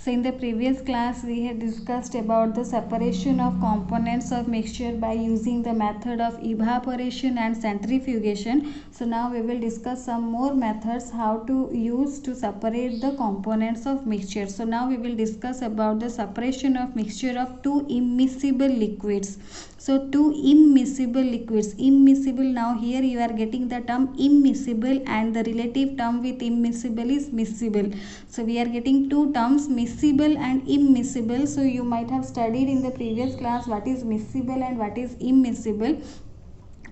So in the previous class we had discussed about the separation of components of mixture by using the method of evaporation and centrifugation. So now we will discuss some more methods how to use to separate the components of mixture. So now we will discuss about the separation of mixture of two immiscible liquids. So two immiscible liquids. Immiscible, now here you are getting the term immiscible and the relative term with immiscible is miscible. So we are getting two terms, miscible and immiscible. So you might have studied in the previous class what is miscible and what is immiscible.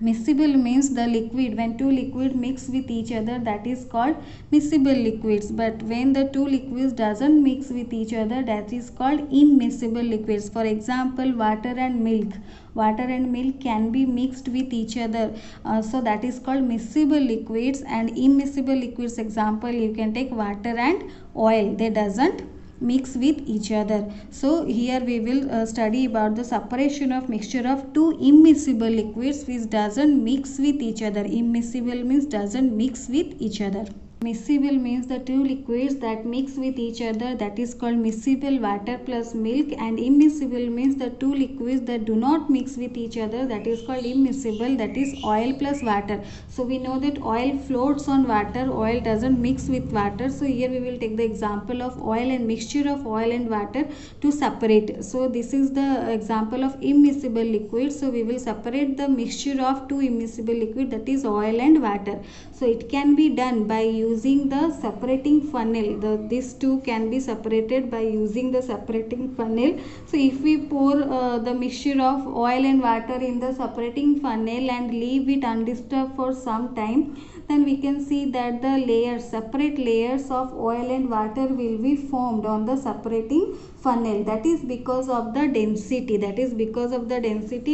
Miscible means the liquid, when two liquids mix with each other, that is called miscible liquids. But when the two liquids doesn't mix with each other, that is called immiscible liquids. For example, water and milk. Water and milk can be mixed with each other. So that is called miscible liquids. And immiscible liquids, example, you can take water and oil. They doesn't mix with each other. So here we will study about the separation of mixture of two immiscible liquids which doesn't mix with each other. Immiscible means doesn't mix with each other. Miscible means the two liquids that mix with each other, that is called miscible, water plus milk. And immiscible means the two liquids that do not mix with each other, that is called immiscible, that is oil plus water. So we know that oil floats on water, oil doesn't mix with water. So here we will take the example of oil and mixture of oil and water to separate. So this is the example of immiscible liquid. So we will separate the mixture of two immiscible liquid, that is oil and water. So it can be done by using the separating funnel. These two can be separated by using the separating funnel. So if we pour the mixture of oil and water in the separating funnel and leave it undisturbed for some time, then we can see that the layers, separate layers of oil and water will be formed on the separating funnel. That is because of the density.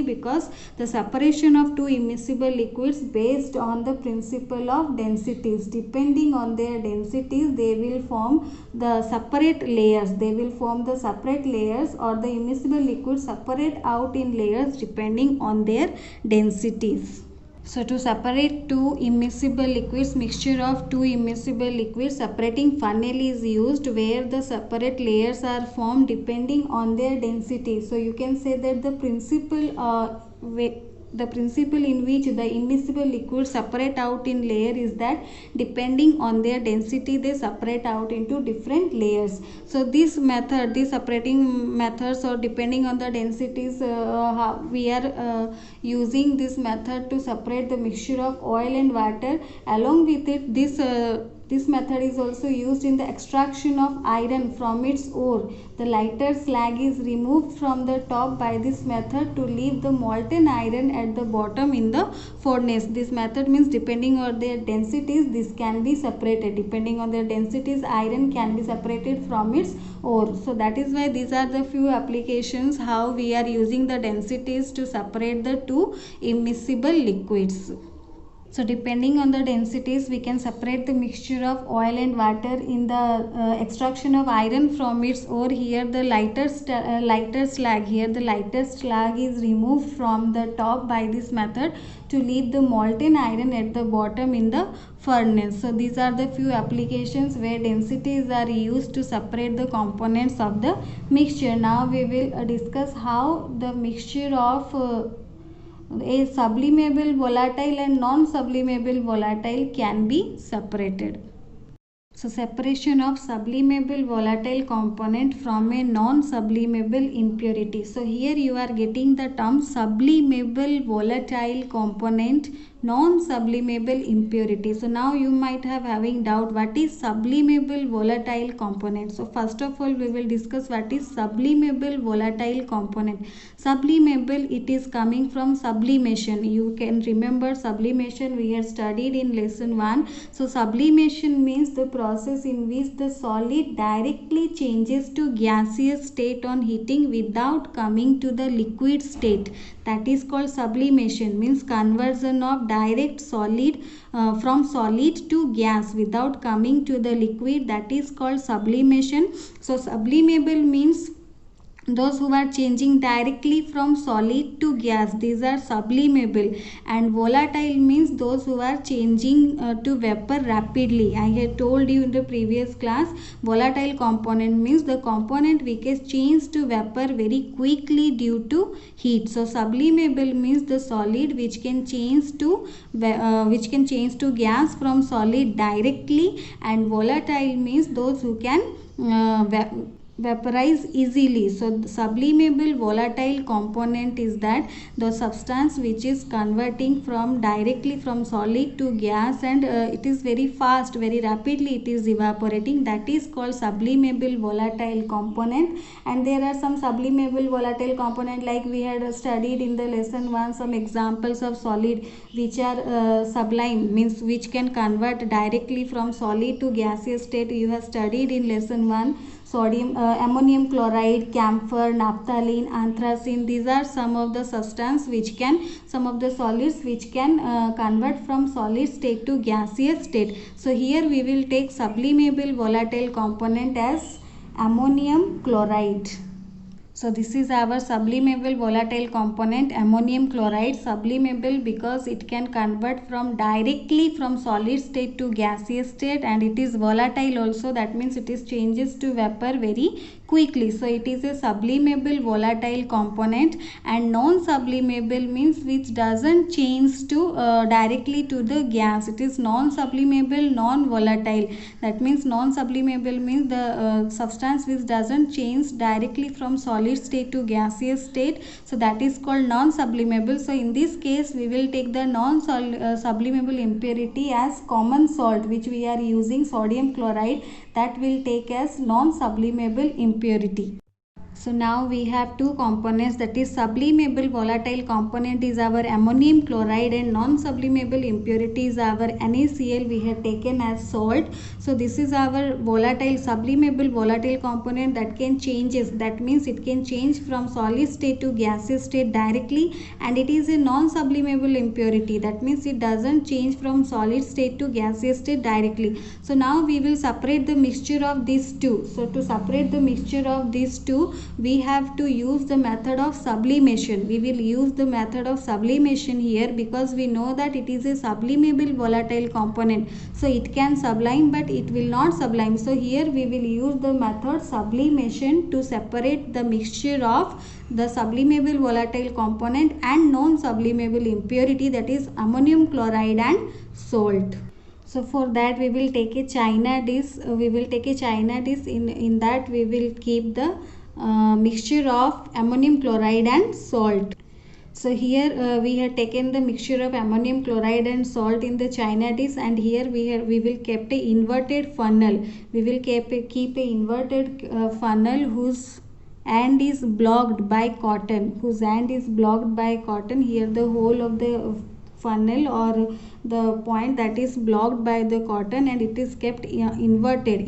Because the separation of two immiscible liquids based on the principle of densities. Depending on their densities, they will form the separate layers. Or the immiscible liquids separate out in layers depending on their densities. So to separate two immiscible liquids, mixture of two immiscible liquids, separating funnel is used where the separate layers are formed depending on their density. So you can say that the principle in which the immiscible liquids separate out in layer is that depending on their density they separate out into different layers. So this separating methods, or depending on the densities, we are using this method to separate the mixture of oil and water. Along with it, this method is also used in the extraction of iron from its ore. The lighter slag is removed from the top by this method to leave the molten iron at the bottom in the furnace. This method means depending on their densities, this can be separated. Depending on their densities, iron can be separated from its ore. So that is why these are the few applications how we are using the densities to separate the two immiscible liquids. So depending on the densities, we can separate the mixture of oil and water in the extraction of iron from its ore. Here the lighter slag is removed from the top by this method to leave the molten iron at the bottom in the furnace. So these are the few applications where densities are used to separate the components of the mixture. Now we will discuss how the mixture of a sublimable volatile and non-sublimable volatile can be separated. So separation of sublimable volatile component from a non-sublimable impurity. So here you are getting the term sublimable volatile component, non-sublimable impurity. So now you might have having doubt what is sublimable volatile component. So first of all we will discuss what is sublimable volatile component. Sublimable, it is coming from sublimation. You can remember sublimation we had studied in lesson 1. So sublimation means the process in which the solid directly changes to gaseous state on heating without coming to the liquid state. That is called sublimation, means conversion of direct solid from solid to gas without coming to the liquid. That is called sublimation. So sublimable means those who are changing directly from solid to gas, these are sublimable. And volatile means those who are changing to vapor rapidly. I had told you in the previous class, volatile component means the component which can change to vapor very quickly due to heat. So sublimable means the solid which can change to gas from solid directly, and volatile means those who can vaporize easily. So sublimable volatile component is that the substance which is converting from directly from solid to gas, and it is very fast, very rapidly it is evaporating, that is called sublimable volatile component. And there are some sublimable volatile component, like we had studied in the lesson 1 some examples of solid which are sublime, means which can convert directly from solid to gaseous state. You have studied in lesson 1 ammonium chloride, camphor, naphthalene, anthracene. These are some of the substance which can, some of the solids which can convert from solid state to gaseous state. So here we will take sublimable volatile component as ammonium chloride. So this is our sublimable volatile component, ammonium chloride. Sublimable because it can convert from directly from solid state to gaseous state, and it is volatile also, that means it is changes to vapor very quickly. So it is a sublimable volatile component. And non-sublimable means which doesn't change to directly to the gas. It is non-sublimable, non-volatile. That means non-sublimable means the substance which doesn't change directly from solid state to gaseous state. So that is called non-sublimable. So in this case we will take the non-sublimable impurity as common salt, which we are using sodium chloride, that will take as non-sublimable impurity. So now we have two components, that is sublimable volatile component is our ammonium chloride, and non-sublimable impurity is our NaCl, we have taken as salt. So this is our volatile, sublimable volatile component that can changes, that means it can change from solid state to gaseous state directly, and it is a non-sublimable impurity, that means it doesn't change from solid state to gaseous state directly. So now we will separate the mixture of these two. So to separate the mixture of these two, we have to use the method of sublimation. We will use the method of sublimation here, because we know that it is a sublimable volatile component, so it can sublime but it will not sublime. So here we will use the method sublimation to separate the mixture of the sublimable volatile component and non-sublimable impurity, that is ammonium chloride and salt. So for that we will take a china dish. In that we will keep the mixture of ammonium chloride and salt. So here we have taken the mixture of ammonium chloride and salt in the china dish, and here we will keep a inverted funnel. We will keep a inverted funnel whose end is blocked by cotton. Here the whole of the funnel or the point that is blocked by the cotton, and it is kept inverted.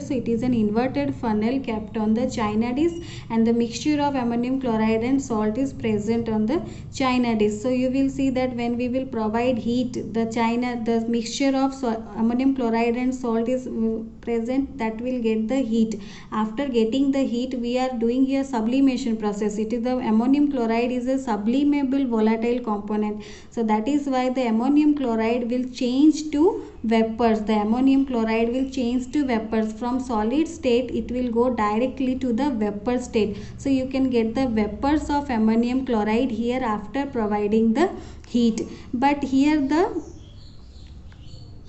So it is an inverted funnel kept on the china dish, and the mixture of ammonium chloride and salt is present on the china dish. So you will see that when we will provide heat, the mixture of ammonium chloride and salt is present, that will get the heat. After getting the heat, we are doing here sublimation process. It is the ammonium chloride is a sublimable volatile component. So that is why the ammonium chloride will change to vapors. From solid state it will go directly to the vapor state. So you can get the vapors of ammonium chloride here after providing the heat. But here the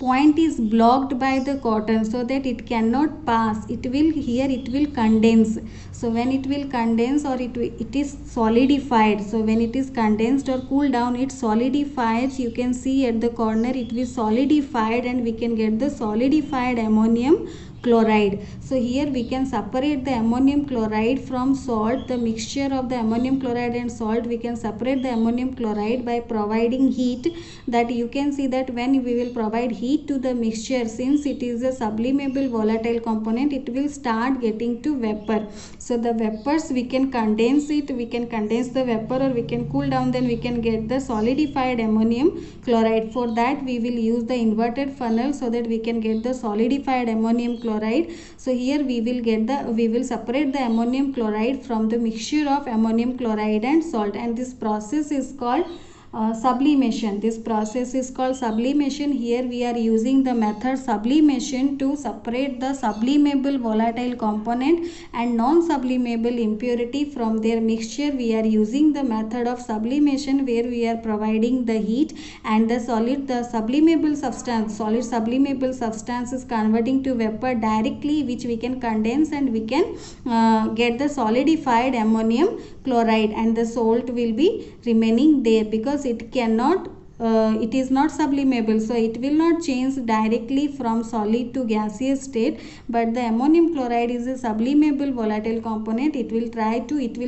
point is blocked by the cotton, so that it cannot pass. It will condense. So when it will condense, or it is solidified. So when it is condensed or cooled down, it solidifies. You can see at the corner it will solidified, and we can get the solidified ammonium chloride. So here we can separate the ammonium chloride from salt. The mixture of the ammonium chloride and salt, we can separate the ammonium chloride by providing heat. That you can see that when we will provide heat to the mixture, since it is a sublimable volatile component, it will start getting to vapor. So the vapors, we can condense the vapor, or we can cool down, then we can get the solidified ammonium chloride. For that we will use the inverted funnel, so that we can get the solidified ammonium chloride chloride. So here we will separate the ammonium chloride from the mixture of ammonium chloride and salt, and this process is called sublimation. This process is called sublimation. Here we are using the method sublimation to separate the sublimable volatile component and non-sublimable impurity from their mixture. We are using the method of sublimation, where we are providing the heat and the sublimable substance is converting to vapor directly, which we can condense, and we can get the solidified ammonium chloride, and the salt will be remaining there because it cannot it is not sublimable, so it will not change directly from solid to gaseous state. But the ammonium chloride is a sublimable volatile component. It will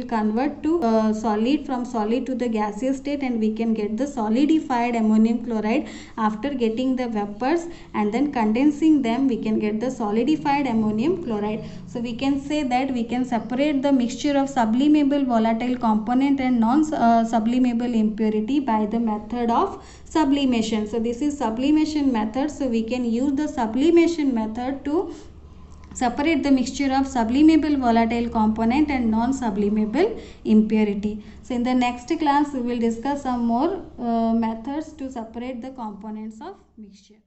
convert to solid, from solid to the gaseous state, and we can get the solidified ammonium chloride. After getting the vapors and then condensing them, we can get the solidified ammonium chloride. So we can say that we can separate the mixture of sublimable volatile component and non-sublimable impurity by the method of sublimation. So this is sublimation method. So we can use the sublimation method to separate the mixture of sublimable volatile component and non-sublimable impurity. So in the next class we will discuss some more methods to separate the components of mixture.